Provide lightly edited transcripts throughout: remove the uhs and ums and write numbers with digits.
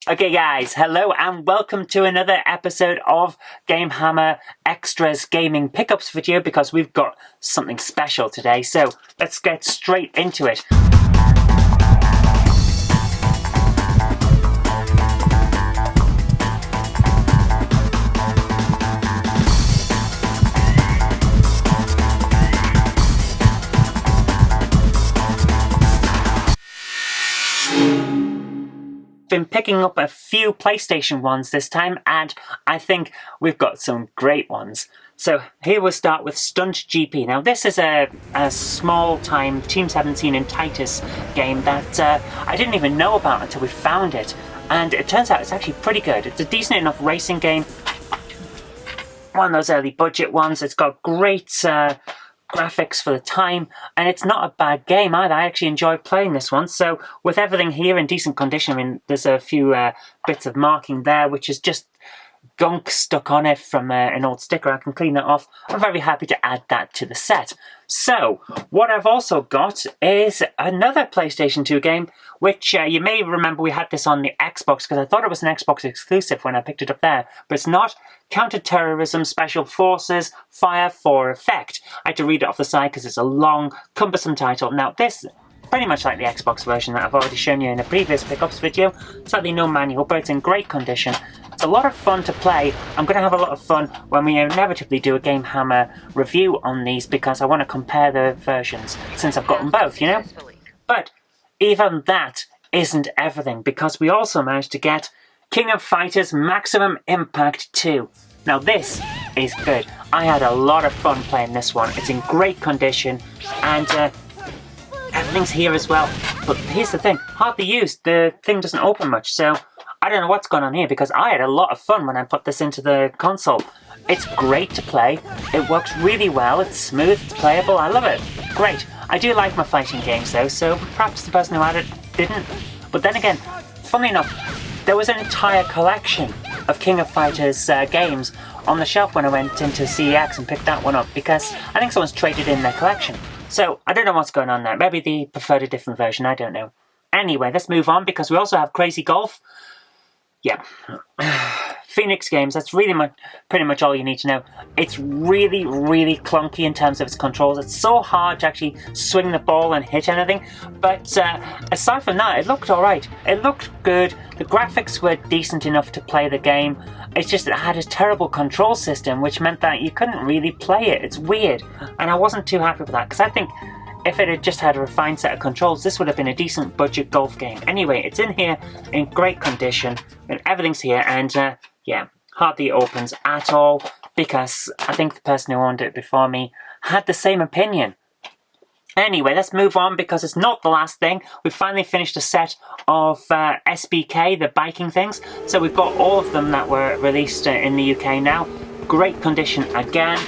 Okay guys, hello and welcome to another episode of Game Hammer Extras Gaming Pickups video because we've got something special today, so let's get straight into it. Been picking up a few PlayStation ones this time, and I think we've got some great ones. So here we'll start with Stunt GP. Now this is a small-time Team 17 and Titus game that I didn't even know about until we found it, and it turns out it's actually pretty good. It's a decent enough racing game, one of those early budget ones. It's got great graphics for the time, and it's not a bad game either. I actually enjoyed playing this one. So with everything here in decent condition, I mean, there's a few bits of marking there which is just gunk stuck on it from an old sticker. I can clean that off. I'm very happy to add that to the set. So what I've also got is another PlayStation 2 game, which you may remember we had this on the Xbox because I thought it was an Xbox exclusive when I picked it up there, but it's not. Counter-Terrorism Special Forces Fire for Effect. I had to read it off the side because it's a long, cumbersome title. Now this, pretty much like the Xbox version that I've already shown you in a previous pickups video, sadly no manual, but it's in great condition. It's a lot of fun to play. I'm going to have a lot of fun when we inevitably do a Game Hammer review on these because I want to compare the versions since I've got them both, you know? But even that isn't everything because we also managed to get King of Fighters Maximum Impact 2. Now this is good. I had a lot of fun playing this one. It's in great condition and everything's here as well. But here's the thing, hardly used. The thing doesn't open much, so I don't know what's going on here because I had a lot of fun when I put this into the console. It's great to play. It works really well. It's smooth, it's playable. I love it. Great. I do like my fighting games though, so perhaps the person who had it didn't. But then again, funnily enough, there was an entire collection of King of Fighters games on the shelf when I went into CEX and picked that one up because I think someone's traded in their collection. So I don't know what's going on there. Maybe they preferred a different version, I don't know. Anyway, let's move on because we also have Crazy Golf. Yeah. Phoenix Games, that's really pretty much all you need to know. It's really, really clunky in terms of its controls. It's so hard to actually swing the ball and hit anything. But aside from that, it looked alright. It looked good. The graphics were decent enough to play the game. It's just it had a terrible control system, which meant that you couldn't really play it. It's weird. And I wasn't too happy with that, because I think if it had just had a refined set of controls, this would have been a decent budget golf game. Anyway, it's in here in great condition, and everything's here, and yeah, hardly opens at all, because I think the person who owned it before me had the same opinion. Anyway, let's move on, because it's not the last thing. We've finally finished a set of SBK, the biking things. So we've got all of them that were released in the UK now. Great condition again.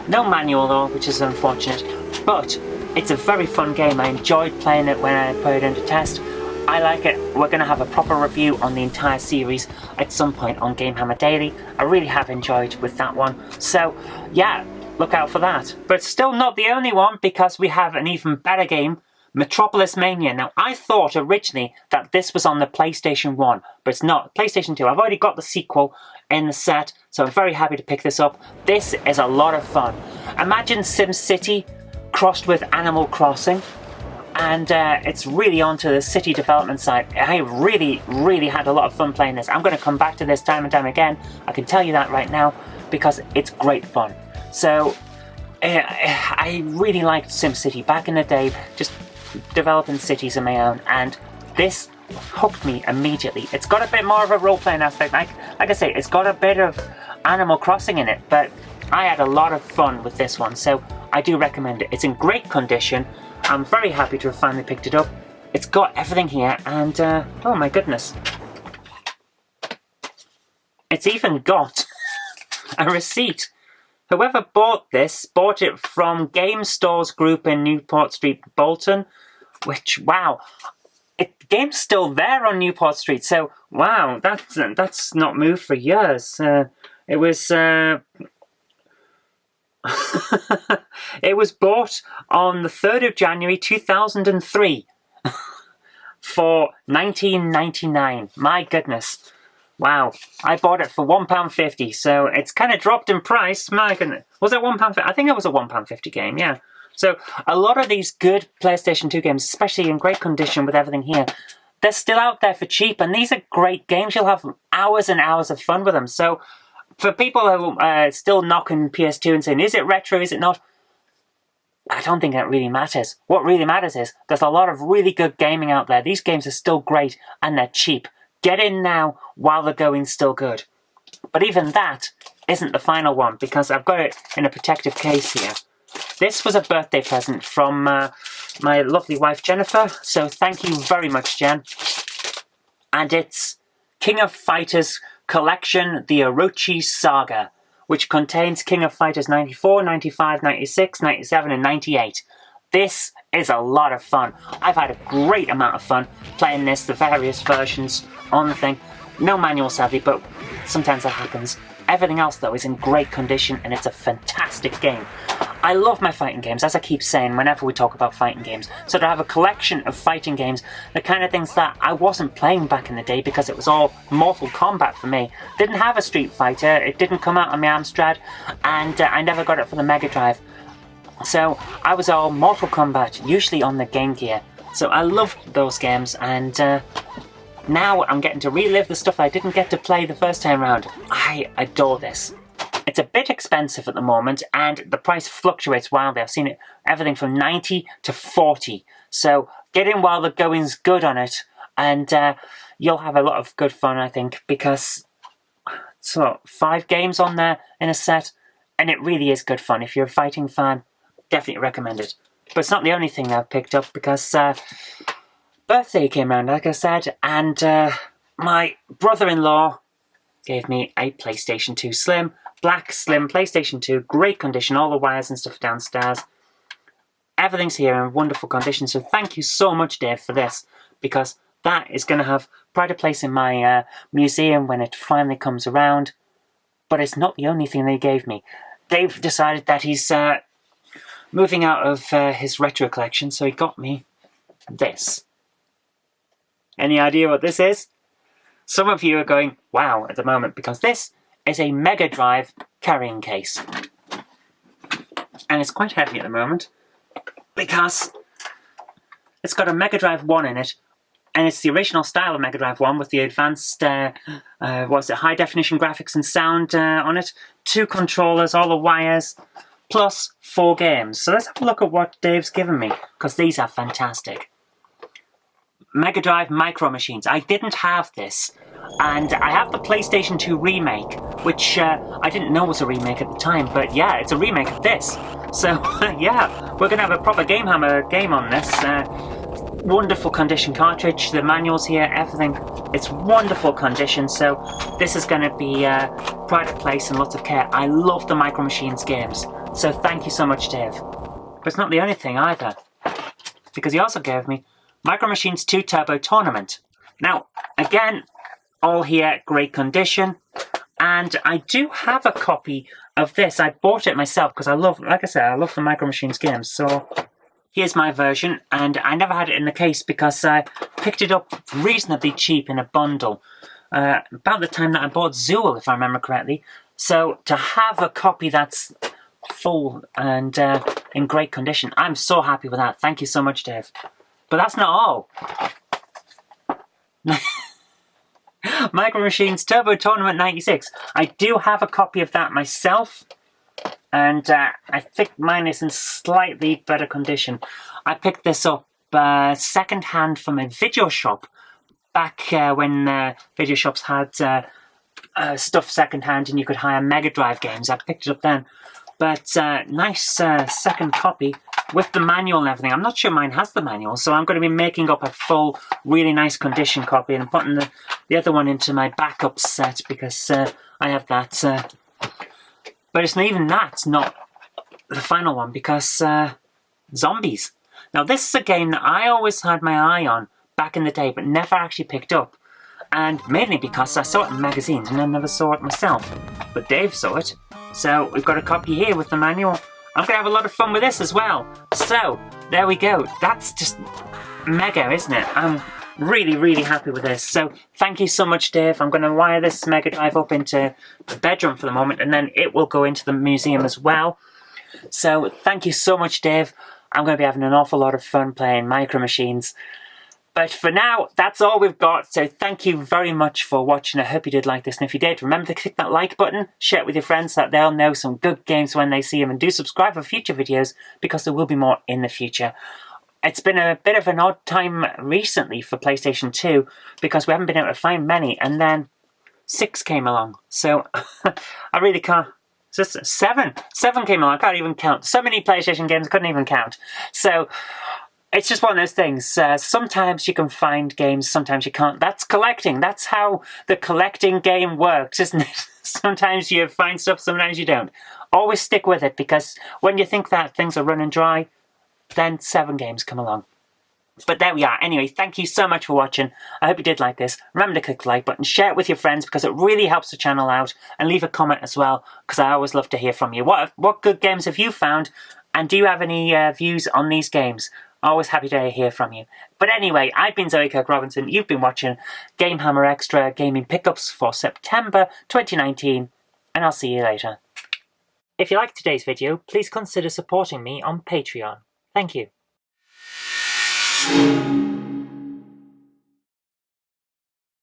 No manual though, which is unfortunate, but it's a very fun game. I enjoyed playing it when I put it into test. I like it. We're going to have a proper review on the entire series at some point on Game Hammer Daily. I really have enjoyed with that one. So, yeah, look out for that. But still not the only one, because we have an even better game, Metropolis Mania. Now, I thought originally that this was on the PlayStation 1, but it's not. PlayStation 2. I've already got the sequel in the set, so I'm very happy to pick this up. This is a lot of fun. Imagine SimCity crossed with Animal Crossing, and it's really onto the city development side. I really, really had a lot of fun playing this. I'm going to come back to this time and time again. I can tell you that right now, because it's great fun. So, I really liked SimCity back in the day, just developing cities of my own, and this hooked me immediately. It's got a bit more of a role-playing aspect. Like I say, it's got a bit of Animal Crossing in it, but I had a lot of fun with this one, so I do recommend it. It's in great condition. I'm very happy to have finally picked it up. It's got everything here, and oh my goodness, it's even got a receipt. Whoever bought this bought it from Game Stores Group in Newport Street, Bolton, which, wow, game's still there on Newport Street, so wow, that's not moved for years. It was it was bought on the 3rd of January 2003. for £19.99. My goodness. Wow. I bought it for £1.50, so it's kind of dropped in price. My goodness. Was it £1.50? I think it was a £1.50 game, yeah. So a lot of these good PlayStation 2 games, especially in great condition with everything here, they're still out there for cheap, and these are great games. You'll have hours and hours of fun with them. So for people who are still knocking PS2 and saying, is it retro, is it not? I don't think that really matters. What really matters is there's a lot of really good gaming out there. These games are still great, and they're cheap. Get in now while the going's still good. But even that isn't the final one, because I've got it in a protective case here. This was a birthday present from my lovely wife Jennifer, so thank you very much, Jen. And it's King of Fighters Collection, the Orochi Saga, which contains King of Fighters 94, 95, 96, 97 and 98. This is a lot of fun. I've had a great amount of fun playing this, the various versions on the thing. No manual sadly, but sometimes that happens. Everything else though is in great condition, and it's a fantastic game. I love my fighting games, as I keep saying whenever we talk about fighting games. So to have a collection of fighting games, the kind of things that I wasn't playing back in the day because it was all Mortal Kombat for me. Didn't have a Street Fighter, it didn't come out on my Amstrad, and I never got it for the Mega Drive. So I was all Mortal Kombat, usually on the Game Gear. So I loved those games, and now I'm getting to relive the stuff I didn't get to play the first time round. I adore this. It's a bit expensive at the moment, and the price fluctuates wildly. I've seen it everything from 90 to 40. So get in while the going's good on it, and you'll have a lot of good fun, I think, because so 5 games on there in a set, and it really is good fun. If you're a fighting fan, definitely recommend it. But it's not the only thing I've picked up, because birthday came around, like I said, and my brother-in-law gave me a PlayStation 2 Slim. Black Slim PlayStation 2, great condition, all the wires and stuff downstairs. Everything's here in wonderful condition, so thank you so much, Dave, for this, because that is going to have pride of place in my museum when it finally comes around. But it's not the only thing they gave me. Dave decided that he's moving out of his retro collection, so he got me this. Any idea what this is? Some of you are going, wow, at the moment, because this is a Mega Drive carrying case. And it's quite heavy at the moment, because it's got a Mega Drive 1 in it, and it's the original style of Mega Drive 1 with the advanced, high definition graphics and sound on it, 2 controllers, all the wires, plus 4 games. So let's have a look at what Dave's given me, because these are fantastic. Mega Drive Micro Machines. I didn't have this, and I have the PlayStation 2 remake, which I didn't know was a remake at the time, but yeah, it's a remake of this. So yeah, we're gonna have a proper Game Hammer game on this. Wonderful condition cartridge, the manuals here, everything. It's wonderful condition, so this is gonna be pride of place and lots of care. I love the Micro Machines games, so thank you so much, Dave. But it's not the only thing either, because he also gave me Micro Machines 2 Turbo Tournament. Now, again, all here, great condition. And I do have a copy of this. I bought it myself because I love, like I said, I love the Micro Machines games. So here's my version, and I never had it in the case because I picked it up reasonably cheap in a bundle. About the time that I bought Zool, if I remember correctly. So to have a copy that's full and in great condition, I'm so happy with that. Thank you so much, Dave. But that's not all. Micro Machines Turbo Tournament 96. I do have a copy of that myself, and I think mine is in slightly better condition. I picked this up second hand from a video shop back when video shops had stuff second hand and you could hire Mega Drive games. I picked it up then. But nice second copy with the manual and everything. I'm not sure mine has the manual, so I'm going to be making up a full, really nice condition copy and putting the other one into my backup set because I have that. But it's not even that's not the final one because Zombies. Now this is a game that I always had my eye on back in the day, but never actually picked up. And mainly because I saw it in magazines and I never saw it myself. But Dave saw it. So we've got a copy here with the manual. I'm going to have a lot of fun with this as well. So, there we go. That's just mega, isn't it? I'm really, really happy with this. So thank you so much, Dave. I'm going to wire this Mega Drive up into the bedroom for the moment, and then it will go into the museum as well. So thank you so much, Dave. I'm going to be having an awful lot of fun playing Micro Machines. But for now, that's all we've got. So thank you very much for watching. I hope you did like this. And if you did, remember to click that like button, share it with your friends so that they'll know some good games when they see them. And do subscribe for future videos because there will be more in the future. It's been a bit of an odd time recently for PlayStation 2 because we haven't been able to find many. And then 6 came along. So I really can't. Just 7 came along. I can't even count. So many PlayStation games I couldn't even count. So it's just one of those things. Sometimes you can find games, sometimes you can't. That's collecting. That's how the collecting game works, isn't it? Sometimes you find stuff, sometimes you don't. Always stick with it, because when you think that things are running dry, then 7 games come along. But there we are. Anyway, thank you so much for watching. I hope you did like this. Remember to click the like button, share it with your friends because it really helps the channel out, and leave a comment as well because I always love to hear from you. What good games have you found, and do you have any views on these games? Always happy to hear from you. But anyway, I've been Zoe Kirk-Robinson. You've been watching Game Hammer Extra Gaming Pickups for September 2019, and I'll see you later. If you liked today's video, please consider supporting me on Patreon. Thank you.